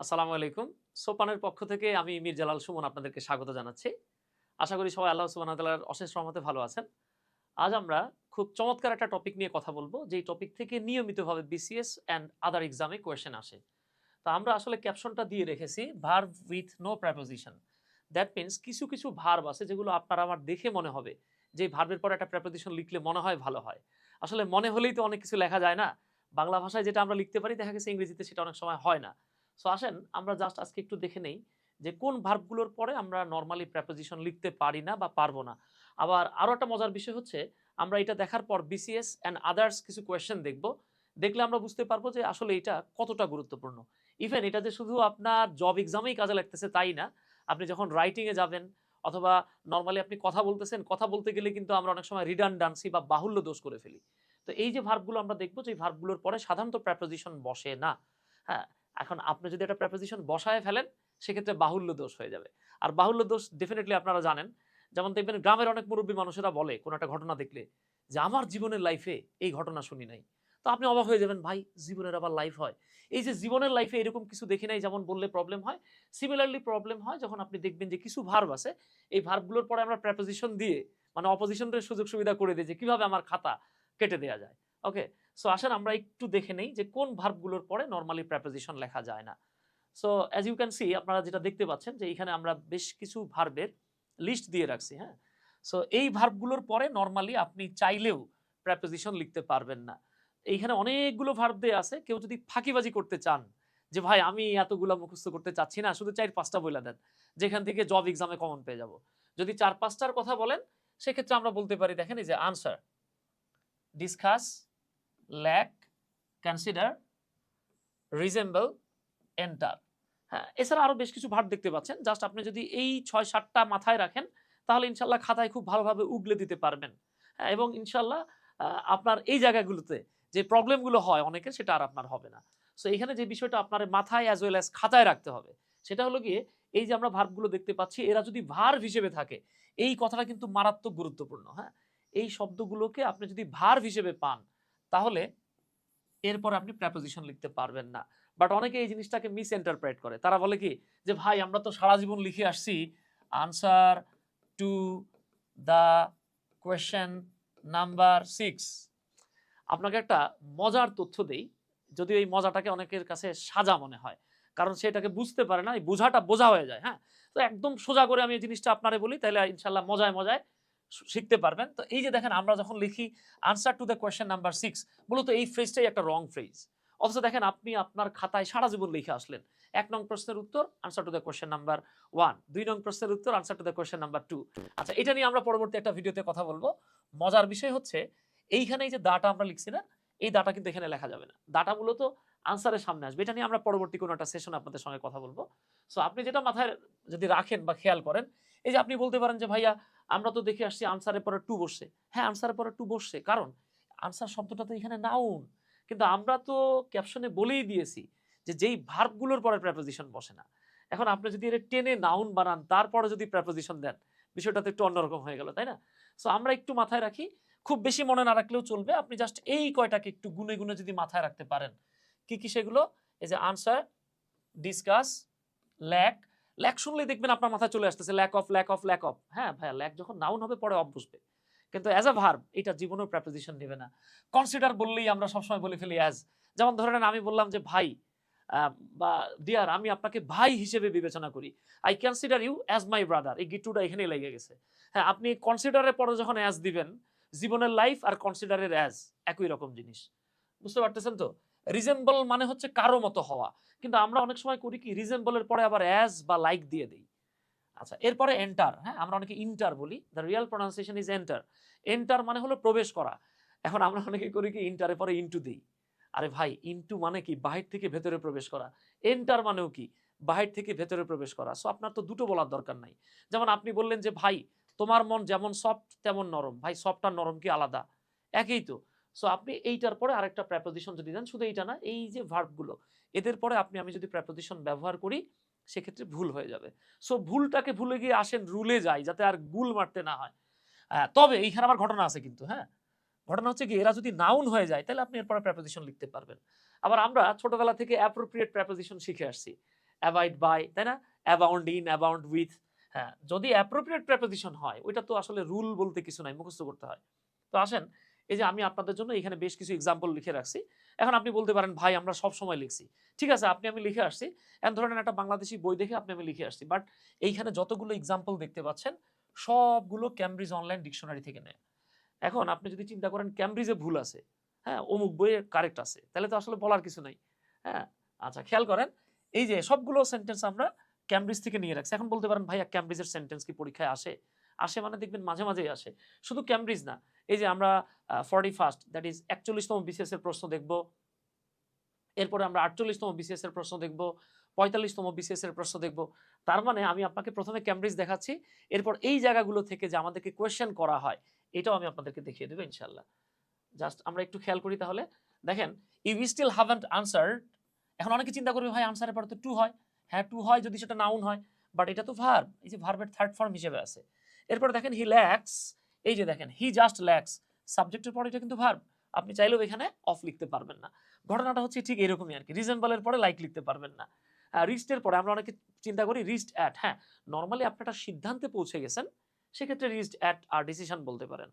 আসসালামু আলাইকুম। সোপানের পক্ষ থেকে আমি মীর জালাল সুমন আপনাদেরকে স্বাগত জানাচ্ছি। আশা করি সবাই আল্লাহ সুবহানাহু ওয়া তাআলার অশেষ রহমতে ভালো আছেন। আজ আমরা খুব চমৎকার একটা টপিক নিয়ে কথা বলব, যেই টপিক থেকে নিয়মিতভাবে বিসিএস অ্যান্ড আদার এক্সামে কোয়েশ্চেন আসে। তো আমরা আসলে ক্যাপশনটা দিয়ে রেখেছি verb with no preposition. That means কিছু, কিছু ভার্ব আছে যেগুলো আপনার আমার দেখে মনে হবে যে এই ভার্বের পরে একটা প্রেপোজিশন লিখলে মনে হয় ভালো হয়। আসলে মনে হলেই তো অনেক কিছু লেখা যায় না। বাংলা ভাষায় যেটা আমরা লিখতে পারি দেখা গেছে ইংরেজিতে সেটা অনেক সময় হয় না। সো আসেন আমরা জাস্ট আজকে একটু দেখে নেই যে কোন ভার্বগুলোর পরে আমরা নরমালি প্রেপোজিশন লিখতে পারি না বা পারবো না। আবার আরো একটা মজার বিষয় হচ্ছে আমরা এটা দেখার পর বিসিএস অ্যান্ড আদার্স কিছু কোয়েশ্চেন দেখব। দেখলে আমরা বুঝতে পারবো যে আসলে এটা কতটা গুরুত্বপূর্ণ। ইভেন এটা যে শুধু আপনার জব এক্সামেই কাজে লাগতেছে তাই না। আপনি যখন রাইটিং এ যাবেন অথবা নরমালি আপনি কথা বলতেছেন, কথা বলতে গেলে কিন্তু আমরা অনেক সময় রিডান্ডান্সি বা বাহুল্য দোষ করে ফেলি। তো এই যে ভার্বগুলো আমরা দেখব যে এই ভার্বগুলোর পরে সাধারণত প্রেপোজিশন বসে না। হ্যাঁ, এখন আপনি যদি একটা প্রেপোজিশন বসায় ফেলেন সেক্ষেত্রে বাহুল্য দোষ হয়ে যাবে। আর বাহুল্য দোষ ডেফিনিটলি আপনারা জানেন। যেমন দেখবেন গ্রামের অনেক মুরব্বী মানুষেরা বলে কোন একটা ঘটনা দেখলে যে আমার জীবনের লাইফে এই ঘটনা শুনি নাই। তো আপনি অবাক হয়ে যাবেন, ভাই জীবনের আবার লাইফ হয়? এই যে জীবনের লাইফে এরকম কিছু দেখি নাই যেমন বললে প্রবলেম হয়, সিমিলারলি প্রবলেম হয় যখন আপনি দেখবেন যে কিছু ভার্ব আছে, এই ভার্বগুলোর পরে আমরা প্রেপোজিশন দিয়ে মানে অপোজিশনের সুযোগ সুবিধা করে দিই যে কিভাবে আমার খাতা কেটে দেয়া যায়। ওকে? সো আসেন আমরা একটু দেখে নেই যে কোন ভার্বগুলোর পরে নরমালি প্রেপোজিশন লেখা যায় না। So as you can see আপনারা যেটা দেখতে পাচ্ছেন যে এখানে আমরা বেশ কিছু ভার্বের লিস্ট দিয়ে রাখছি, হ্যাঁ? সো এই ভার্বগুলোর পরে নরমালি আপনি চাইলেও প্রেপোজিশন লিখতে পারবেন না। এইখানে অনেকগুলো ভার্ব দেয়া আছে। কেউ যদি ফাঁকিবাজি করতে চান যে ভাই আমি এতগুলা মুখস্থ করতে চাচ্ছি না, শুধু ৪-৫ টা বইলা দেন। যেখান থেকে জব এক্সামে কমন পেয়ে যাব। যদি ৪-৫ টার কথা বলেন সেক্ষেত্রে আমরা বলতে পারি দেখেন এই যে answer, discuss, lack, consider, resemble, enter. হ্যাঁ, এছাড়া আরো বেশ কিছু ভার্ব দেখতে পাচ্ছেন। জাস্ট আপনি যদি এই ৬-৭ টা মাথায় রাখেন তাহলে ইনশাআল্লাহ খাতায় খুব ভালোভাবে উগলে দিতে পারবেন। হ্যাঁ, এবং ইনশাআল্লাহ আপনার এই জায়গাগুলোতে যে প্রবলেম গুলো হয় অনেকের সেটা আর আপনার হবে না। সো এখানে যে বিষয়টা আপনার মাথায় অ্যাজ ওয়েল অ্যাজ খাতায় রাখতে হবে সেটা হলো গিয়ে এই যে আমরা ভার্ব গুলো দেখতে পাচ্ছি এরা যদি ভার্ব হিসেবে থাকে এই কথাটা কিন্তু মারাত্মক গুরুত্বপূর্ণ। হ্যাঁ? এই শব্দগুলোকে আপনি যদি ভার্ব হিসেবে পান তাহলে এরপর আপনি প্রেপোজিশন লিখতে পারবেন না। বাট অনেকে এই জিনিসটাকে মিস ইন্টারপ্রেট করে। তারা বলে কি যে ভাই আমরা তো সারা জীবন লিখে আসছি answer to the question number 6। আপনাকে একটা মজার তথ্য দেই। যদিও এই মজাটাকে অনেকের কাছে সাজা মনে হয়। কারণ সে এটাকে বুঝতে পারে না। এই বোঝাটা বোঝা হয়ে যায়, হ্যাঁ? তো একদম সোজা করে আমি এই জিনিসটা আপনারে বলি তাইলে ইনশাআল্লাহ মজায়, মজায় শিখতে পারবেন। তো এই যে দেখেন আমরা যখন লিখি answer to the question number 6 মূলত এই ফ্রেজটাই একটা রং ফ্রেজ। অথচ দেখেন আপনি আপনার খাতায় সারা জীবন লিখে আসলেন। ১ নং প্রশ্নের উত্তর answer to the question number 1, ২ নং প্রশ্নের উত্তর answer to the question number 2। আচ্ছা এটা নিয়ে আমরা পরবর্তী একটা ভিডিওতে কথা বলব। মজার বিষয় হচ্ছে এইখানে এই যে দাটা আমরা লিখছি না, এই দাটা কিন্তু এখানে লেখা যাবে না। দাটা মূলত আনসারের সামনে আসবে। এটা নিয়ে আমরা পরবর্তী কোনো একটা সেশনে আপনাদের সঙ্গে কথা বলব। সো আপনি যেটা মাথায় যদি রাখেন বা খেয়াল করেন, এই যে আপনি বলতে পারেন যে ভাইয়া আমরা তো দেখে আসছি আনসারের পরে টু বসছে। হ্যাঁ, আনসারের পরে টু বসছে। কারণ আনসার শব্দটা তো এখানে নাউন। কিন্তু আমরা তো ক্যাপশনে বলেই দিয়েছি যে যেই ভার্ব গুলোর পরে প্রেপোজিশন বসে না। এখন আপনি যদি এটা টেনে নাউন বানান তারপরে যদি প্রেপোজিশন দেন, বিষয়টা তো একটু অন্যরকম হয়ে গেল, তাই না? সো আমরা একটু মাথায় রাখি। খুব বেশি মনে না রাখলেও চলবে। আপনি জাস্ট এই কয়টাকে একটু গুনে, গুনে যদি মাথায় রাখতে পারেন। কি, কি সেগুলো? এই যে আনসার, ডিসকাস, ল্যাক। ল্যাক শুনলেই দেখবেন আপনার মাথায় চলে আসতেছে lack of, lack of, lack of. হ্যাঁ, ভাইয়া ল্যাক যখন নাউন হবে পরে অফ বসবে। কিন্তু অ্যাজ আ ভার্ব এটা জীবনেও প্রেপোজিশন নেবে না। কনসিডার বললেই আমরা সবসময় বলে ফেলি অ্যাজ। যেমন ধরে নেন আমি বললাম যে ভাই আ বা ডিয়ার আমি আপনাকে ভাই হিসেবে বিবেচনা করি। I consider you as my brother। এই গিট্টুটা এখানেই লেগে গেছে। হ্যাঁ, আপনি কনসিডার এর পরে যখন অ্যাজ দিবেন, জীবনের লাইফ আর কনসিডার এর অ্যাজ একই রকম জিনিস। বুঝতে পারতেছেন তো? রিজেম্বল মানে হচ্ছে কারো মতো হওয়া। কিন্তু আমরা অনেক সময় করি কি রিজেম্বল এর পরে আবার অ্যাজ বা লাইক দিয়ে দেই। আচ্ছা এরপরে এন্টার, হ্যাঁ? আমরা অনেকে ইন্টার বলি। The Real pronunciation is enter. Enter মানে হলো প্রবেশ করা। এখন আমরা অনেকে করি কি ইন্টারের পরে ইনটু দেই। আরে ভাই ইনটু মানে কি বাহির থেকে ভেতরে প্রবেশ করা। এন্টার মানেও কি বাহির থেকে ভেতরে প্রবেশ করা। সো আপনার তো দুটো বলার দরকার নাই। যেমন আপনি বললেন যে ভাই তোমার মন যেমন সফট তেমন নরম। ভাই সফট আর নরম কি আলাদা? একই তো। সো আপনি এইটার পরে আরেকটা প্রেপোজিশন যদি দেন, শুধু এইটা না, এই যে ভার্ব গুলো এদের পরে আমি যদি প্রেপোজিশন ব্যবহার করি সেক্ষেত্রে ভুল হয়ে যাবে। সো ভুলটাকে ভুলে গিয়ে আসেন রুলে যাই যাতে আর গুল মারতে না হয়। তবে এইখানে আবার ঘটনা আছে কিন্তু, হ্যাঁ? ঘটনা হচ্ছে কি এরা যদি নাউন হয়ে যায় তাহলে আপনি এরপরে প্রেপোজিশন লিখতে পারবেন। আবার আমরা ছোটবেলা থেকে অ্যাপ্রোপ্রিয়েট প্রেপোজিশন শিখে আসছি। অ্যাভয়েড বাই, তাই না, অ্যাবাউন্ড ইন, অ্যাবাউন্ড উইথ। হ্যাঁ, যদি অ্যাপ্রোপ্রিয়েট প্রেপোজিশন হয় ওইটা তো আসলে রুল বলতে কিছু নাই, মুখস্থ করতে হয়। তো আসেন, এই যে আমি আপনাদের জন্য এখানে বেশ কিছু এক্সাম্পল লিখে রাখছি। এখন আপনি বলতে পারেন ভাই আমরা সব সময় লিখছি, ঠিক আছে, আপনি আমি লিখে আসছি, এখন ধরেন একটা বাংলাদেশি বই দেখে আপনি আমি লিখে আসছি, বাট এইখানে যতগুলো এক্সাম্পল দেখতে পাচ্ছেন সবগুলো ক্যামব্রিজ অনলাইন ডিকশনারি থেকে নেয়। এখন আপনি যদি চিন্তা করেন ক্যামব্রিজে ভুল আছে, হ্যাঁ, অমুক বইয়ে কারেক্ট আছে, তাহলে তো আসলে বলার কিছু নাই। হ্যাঁ, আচ্ছা খেয়াল করেন, এই যে সবগুলো সেন্টেন্স আমরা ক্যামব্রিজ থেকে নিয়ে রাখছি। এখন বলতে পারেন ভাইয়া ক্যামব্রিজের সেন্টেন্স কি পরীক্ষায় আসে? আসে মানে দেখবেন মাঝে মাঝেই আসে, শুধু ক্যামব্রিজ না। এই যে আমরা 41st দ্যাট ইজ 41তম বিসিএস এর প্রশ্ন দেখব, এরপরে আমরা 48তম বিসিএস এর প্রশ্ন দেখব, 45তম বিসিএস এর প্রশ্ন দেখব। তার মানে আমি আপনাকে প্রথমে ক্যামব্রিজ দেখাচ্ছি, এরপর এই জায়গাগুলো থেকে যে আমাদেরকে কোয়েশ্চেন করা হয় এটাও আমি আপনাদেরকে দেখিয়ে দেবো ইনশাল্লাহ। জাস্ট আমরা একটু খেয়াল করি তাহলে। দেখেন, ইউ স্টিল হ্যাভেন্ট আনসার্ড। এখন অনেকে চিন্তা করবে ভাই আনসারের পরে তো টু হয়। হ্যাঁ, টু হয় যদি সেটা নাউন হয়, বাট এটা তো ভার্ব, এই যে ভার্বের থার্ড ফর্ম হিসেবে আছে। এরপরে দেখেন হি ল্যাক্স, এই যে দেখেন হি জাস্ট ল্যাক্স, সাবজেক্টের পরে এটা কিন্তু ভার্ব, আপনি চাইলেও এখানে অফ লিখতে পারবেন না। ঘটনাটা হচ্ছে ঠিক এরকমই আর কি, রিজনেবলের পরে লাইক লিখতে পারবেন না। রিস্টের পরে আমরা অনেকে চিন্তা করি রিস্ট অ্যাট, হ্যাঁ নর্মালি আপনি একটা সিদ্ধান্তে পৌঁছে গেছেন, সেক্ষেত্রে রিস্ট অ্যাট আর ডিসিশন বলতে পারেন,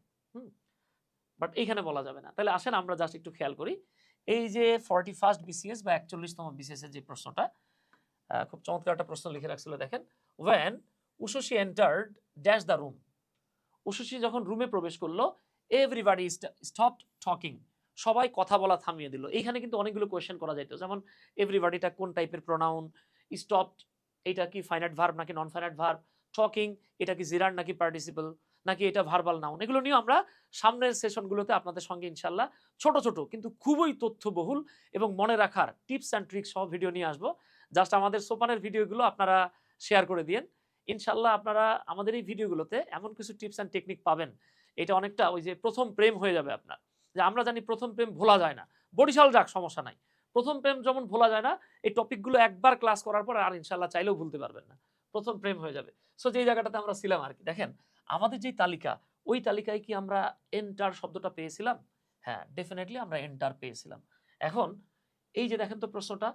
বাট এইখানে বলা যাবে না। তাহলে আসেন আমরা জাস্ট একটু খেয়াল করি, এই যে 41st বিসিএস বা 41তম বিসিএস এর যে প্রশ্নটা, খুব চমৎকার একটা প্রশ্ন লিখে রাখছিল। দেখেন, when Ushashi entered dash the room, Ushashi যখন রুমে প্রবেশ করলো, এভরিবডি স্টপড টকিং, সবাই কথা বলা থামিয়ে দিল। এইখানে কিন্তু অনেকগুলো কোয়েশ্চেন করা যাইতো, যেমন এভরিবডিটা কোন টাইপের প্রোনাউন, স্টপড এটা কি ফাইনাইট ভার্ব নাকি নন ফাইনাইট ভার্ব, টকিং এটা কি জিরান্ড নাকি পার্টিসিপল, নাকি এটা ভার্বাল নাউন, এগুলো নিয়ে আমরা সামনের সেশনগুলোতে আপনাদের সঙ্গে ইনশাল্লাহ ছোট ছোট কিন্তু খুবই তথ্যবহুল এবং মনে রাখার টিপস অ্যান্ড ট্রিক্স সহ ভিডিও নিয়ে আসবো। জাস্ট আমাদের সোপানের ভিডিওগুলো আপনারা শেয়ার করে দিন, ইনশাল্লাহ আপনারা আমাদের এই ভিডিওগুলোতে এমন কিছু টিপস অ্যান্ড টেকনিক পাবেন, এটা অনেকটা ওই যে প্রথম প্রেম হয়ে যাবে আপনার। যে আমরা জানি প্রথম প্রেম ভোলা যায় না, বরিশাল যাক সমস্যা নাই, প্রথম প্রেম যেমন ভোলা যায় না, এই টপিকগুলো একবার ক্লাস করার পর আর ইনশাল্লাহ চাইলেও ভুলতে পারবেন না, প্রথম প্রেম হয়ে যাবে। সো যেই জায়গাটাতে আমরা ছিলাম আর কি, দেখেন আমাদের যে তালিকা, ওই তালিকায় কি আমরা এন্টার শব্দটা পেয়েছিলাম? হ্যাঁ, ডেফিনেটলি আমরা এন্টার পেয়েছিলাম। এখন এই যে দেখেন তো প্রশ্নটা,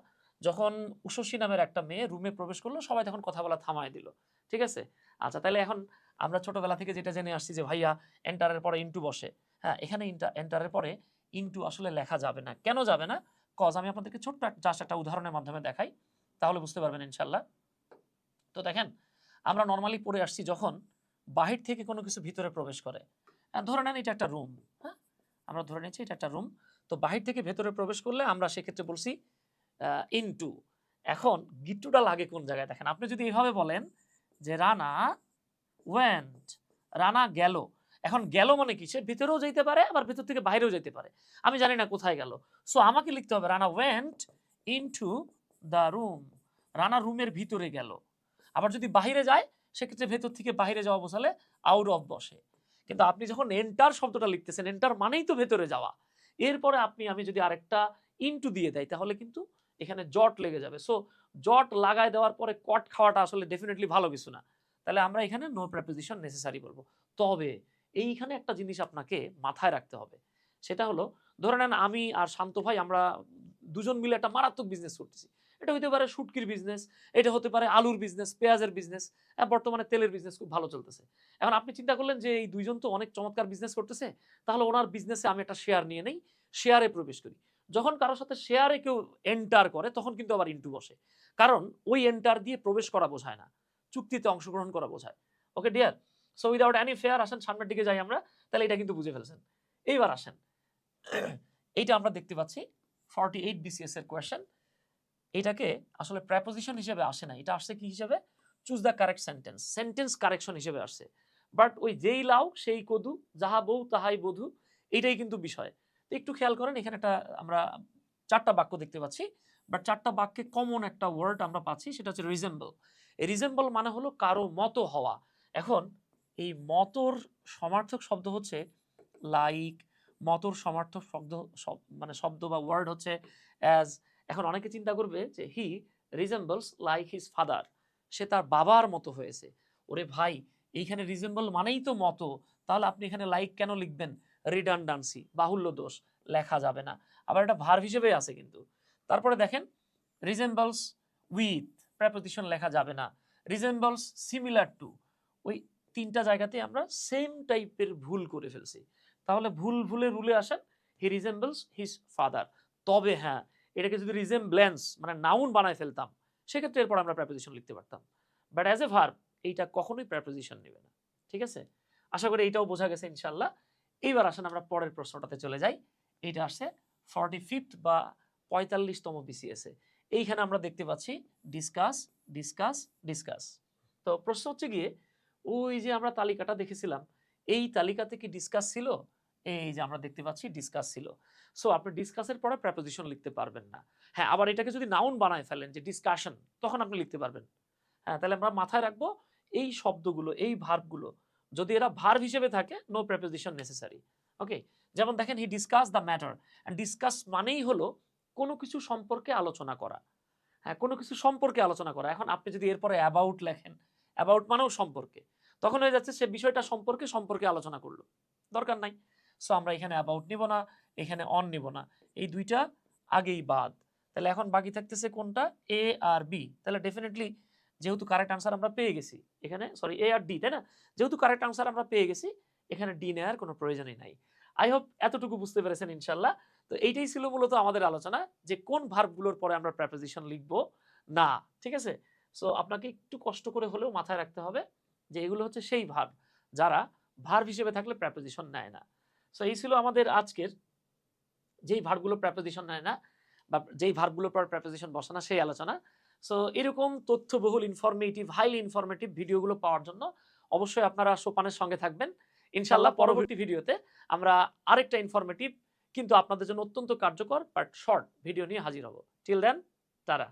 যখন উশসী নামের একটা মেয়ে রুমে প্রবেশ করলো, সবাই তখন কথা বলা থামায় দিল, ঠিক আছে। আচ্ছা, তাহলে এখন আমরা ছোটবেলা থেকে যেটা জেনে আসছি যে ভাইয়া এন্টারের পরে ইনটু বসে, হ্যাঁ এখানে এন্টারের পরে ইনটু আসলে লেখা যাবে না। কেন যাবে না? কজ আমি আপনাদেরকে ছোট্ট জাস্ট একটা উদাহরণের মাধ্যমে দেখাই, তাহলে বুঝতে পারবেন ইনশাল্লাহ। তো দেখেন, আমরা নর্মালি পড়ে আসছি যখন বাহির থেকে কোনো কিছু ভিতরে প্রবেশ করে, ধরে নেন এটা একটা রুম, হ্যাঁ আমরা ধরে নিচ্ছি এটা একটা রুম, তো বাহির থেকে ভেতরে প্রবেশ করলে আমরা সেক্ষেত্রে বলছি ইনটু। এখন গিট্টুটা লাগে কোন জায়গায়? দেখেন, আপনি যদি এইভাবে বলেন যে রানা ওয়েন্ট, রানা গেল, এখন গেল মানে কি? সে ভিতরেও যেতে পারে, আবার ভিতর থেকে বাইরেও যেতে পারে, আমি জানি না কোথায় গেল। সো আমাকে লিখতে হবে Rana went into the room, Rana রুমের ভিতরে গেল। আবার যদি বাইরে যায়, সেক্ষেত্রে ভেতর থেকে বাইরে যাওয়া বোঝালে আউট অফ বসে। কিন্তু আপনি যখন এন্টার শব্দটা লিখতেছেন, এন্টার মানেই তো ভেতরে যাওয়া, এরপরে আমি যদি আরেকটা ইনটু দিয়ে দেয় তাহলে কিন্তু এখানে জট লেগে যাবে। সো জট লাগায় দেওয়ার পরে কট খাওয়াটা আসলে ডেফিনেটলি ভালো কিছু না। তাহলে আমরা এখানে নো প্রেপোজিশন নেসেসারি বলবো। তবে এইখানে একটা জিনিস আপনাকে মাথায় রাখতে হবে, সেটা হলো ধরে নেন আমি আর শান্ত ভাই আমরা দুজন মিলে একটা মারাত্মক বিজনেস করতেছি। এটা হতে পারে শুটকির বিজনেস, এটা হতে পারে আলুর বিজনেস, পেঁয়াজের বিজনেস, বর্তমানে তেলের বিজনেস খুব ভালো চলতেছে। এখন আপনি চিন্তা করলেন যে এই দুইজন তো অনেক চমৎকার বিজনেস করতেছে, তাহলে ওনার বিজনেসে আমি একটা শেয়ার নিয়ে নেই, শেয়ারে প্রবেশ করি। যখন কারোর সাথে শেয়ারে কেউ এন্টার করে তখন কিন্তু আবার ইনটু বসে, কারণ ওই এন্টার দিয়ে প্রবেশ করা বোঝায় না, চুক্তিতে অংশগ্রহণ করা বোঝায়। Okay dear, so without any fair আসেন সামনের দিকে যাই আমরা, তাহলে এটা কিন্তু বুঝে ফেলছেন। এইবার আসেন, এইটা আমরা দেখতে পাচ্ছি 48 বিসিএস এর কোয়েশ্চেন, এটাকে আসলে প্রেপোজিশন হিসেবে আসে না, এটা আসছে কি হিসেবে? Choose the correct sentence, sentence correction হিসেবে আসছে। বাট ওই যেই লাউ সেই কদু, যাহা বউ তাহাই বধূ, এটাই কিন্তু বিষয়। তো একটু খেয়াল করেন, এখানে একটা আমরা চারটা বাক্য দেখতে পাচ্ছি, বাট চারটা বাক্যে কমন একটা ওয়ার্ড আমরা পাচ্ছি, সেটা হচ্ছে রিজেম্বল। এই রিজেম্বল মানে হলো কারো মতো হওয়া। এখন এই মতর সমার্থক শব্দ হচ্ছে লাইক, মতর সমার্থক শব্দ মানে শব্দ বা ওয়ার্ড হচ্ছে অ্যাজ। এখন অনেকে চিন্তা করবে যে হি রিজেম্বলস লাইক হিজ ফাদার, সে তার বাবার মতো হয়েছে। ওরে ভাই, এইখানে রিজেম্বল মানেই তো মতো, তাহলে আপনি এখানে লাইক কেন লিখবেন? রিডান্ডান্সি, বাহুল্য দোষ, লেখা যাবে না। আবার এটা ভার্ব হিসেবে আছে কিন্তু। তারপরে দেখেন রিজেম্বলস উইথ, প্রেপোজিশন লেখা যাবে না। রিজেম্বলস, সিমিলার টু, ওই তিনটা জায়গাতে আমরা সেম টাইপের ভুল করে ফেলছি। তাহলে ভুলে রুলে আসেন হি রিজেম্বলস হিজ ফাদার। তবে হ্যাঁ, এটাকে যদি রিজেম্বলেন্স মানে নাউন বানায় ফেলতাম সেক্ষেত্রে এরপর আমরা প্রেপোজিশন লিখতে পারতাম। বাট অ্যাজ এ ভার্ব এইটা কখনোই প্রেপোজিশন নেবে না। ঠিক আছে, আশা করি এইটাও বোঝা গেছে ইনশাল্লাহ। এইবার আসেন আমরা পরের প্রশ্নটাতে চলে যাই। এটা আসছে 45th বা 45তম বিসিএস এ। এইখানে আমরা দেখতে পাচ্ছি ডিসকাস ডিসকাস ডিসকাস। তো প্রশ্ন হচ্ছে গিয়ে ওই যে আমরা তালিকাটা দেখেছিলাম, এই তালিকাতে কি ডিসকাস ছিল? এই যে আমরা দেখতে পাচ্ছি ডিসকাস ছিল। সো আপনি ডিসকাসের পরে প্রেপোজিশন লিখতে পারবেন না। হ্যাঁ, আবার এটাকে যদি নাউন বানায় ফেলেন যে ডিসকাশন, তখন আপনি লিখতে পারবেন। হ্যাঁ, তাহলে আমরা মাথায় রাখবো এই শব্দগুলো, এই ভার্বগুলো যদি এরা ভার্ব হিসেবে থাকে, নো প্রেপোজিশন নেসেসারি। ওকে, যেমন দেখেন he discuss the matter, and discuss মানেই হলো কোনো কিছু সম্পর্কে আলোচনা করা। হ্যাঁ, কোনো কিছু সম্পর্কে আলোচনা করা। এখন আপনি যদি এরপরে অ্যাবাউট লেখেন, অ্যাবাউট মানেও সম্পর্কে, তখন হয়ে যাচ্ছে সে বিষয়টা সম্পর্কে আলোচনা করলো, দরকার নাই। সো আমরা এখানে অ্যাবাউট নিব না, এখানে অন নিব না, এই দুইটা আগেই বাদ। তাহলে এখন বাকি থাকতেছে কোনটা? এ আর বি। তাহলে ডেফিনেটলি যেহেতু কারেক্ট আনসার আমরা পেয়ে গেছি এখানে, সরি এ আর ডি, তাই না? যেহেতু কারেক্ট আনসার আমরা পেয়ে গেছি, এখানে ডি নেওয়ার কোনো প্রয়োজনই নাই। আই হোপ এতটুকু বুঝতে পেরেছেন ইনশাল্লাহ। তো এইটাই ছিল মূলত আমাদের আলোচনা, যে কোন ভার্বগুলোর পরে আমরা প্রেপোজিশন লিখবো না। ঠিক আছে, সো আপনাকে একটু কষ্ট করে হলেও মাথায় রাখতে হবে যে এগুলো হচ্ছে সেই ভার্ব যারা ভার্ব হিসেবে থাকলে প্রেপোজিশন নেয় না। সো এই ছিল আমাদের আজকের যেই ভার্বগুলো প্রেপোজিশন নেয় না বা যেই ভার্বগুলোর পর প্রেপোজিশন বসে না সেই আলোচনা। সো এরকম তথ্যবহুল ইনফরমেটিভ, হাইলি ইনফরমেটিভ ভিডিওগুলো পাওয়ার জন্য অবশ্যই আপনারা সোপানের সঙ্গে থাকবেন ইনশাআল্লাহ। পরবর্তী ভিডিওতে আমরা আরেকটা ইনফরমেটিভ কিন্তু আপনাদের জন্য অত্যন্ত কার্যকর বাট শর্ট ভিডিও নিয়ে হাজির হব। টিল দেন, তারা।